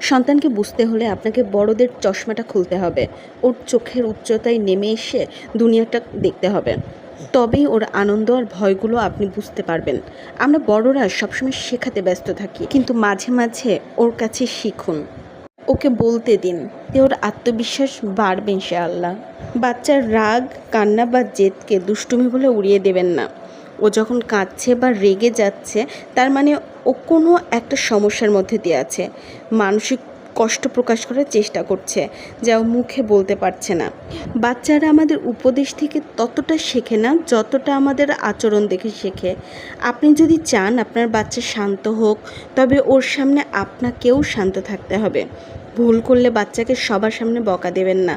সন্তানকে বুঝতে হলে আপনাকে বড়দের চশমাটা খুলতে হবে, ওর চোখের উচ্চতায় নেমে এসে দুনিয়াটা দেখতে হবে। তবেই ওর আনন্দ আর ভয়গুলো আপনি বুঝতে পারবেন। আমরা বড়রা সবসময় শেখাতে ব্যস্ত থাকি, কিন্তু মাঝে মাঝে ওর কাছে শিখুন, ওকে বলতে দিন, তে ওর আত্মবিশ্বাস বাড়বে ইনশাআল্লাহ। বাচ্চার রাগ, কান্না বা জেদকে দুষ্টুমি বলে উড়িয়ে দেবেন না। ও যখন কাঁদছে বা রেগে যাচ্ছে, তার মানে ও কোনো একটা সমস্যার মধ্যে দিয়ে আছে, মানসিক কষ্ট প্রকাশ করার চেষ্টা করছে, যা ও মুখে বলতে পারছে না। বাচ্চারা আমাদের উপদেশ থেকে ততটা শেখে না যতটা আমাদের আচরণ দেখে শেখে। আপনি যদি চান আপনার বাচ্চা শান্ত হোক, তবে ওর সামনে আপনাকেও শান্ত থাকতে হবে। ভুল করলে বাচ্চাকে সবার সামনে বকা দেবেন না,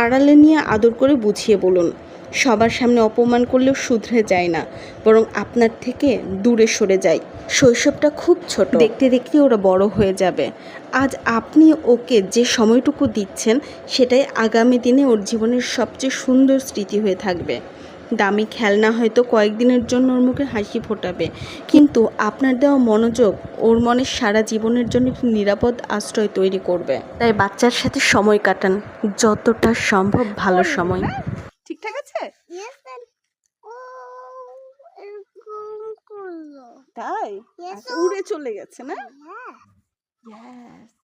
আড়ালে নিয়ে আদর করে বুঝিয়ে বলুন। সবার সামনে অপমান করলেও শুধরে যায় না, বরং আপনার থেকে দূরে সরে যায়। শৈশবটা খুব ছোট, দেখতে দেখতে ওরা বড় হয়ে যাবে। আজ আপনি ওকে যে সময়টুকু দিচ্ছেন, সেটাই আগামী দিনে ওর জীবনের সবচেয়ে সুন্দর স্মৃতি হয়ে থাকবে। দামি খেলনা হয়তো কয়েকদিনের জন্য ওর মুখে হাসি ফোটাবে, কিন্তু আপনার দেওয়া মনোযোগ ওর মনে সারা জীবনের জন্য একটি নিরাপদ আশ্রয় তৈরি করবে। তাই বাচ্চার সাথে সময় কাটান, যতটা সম্ভব ভালো সময়। ঠিকঠাক আছে? Yes, and এরকম করলো। তাই? Yes, আচ্ছা, উড়ে চলে গেছে না? হ্যাঁ। Yes.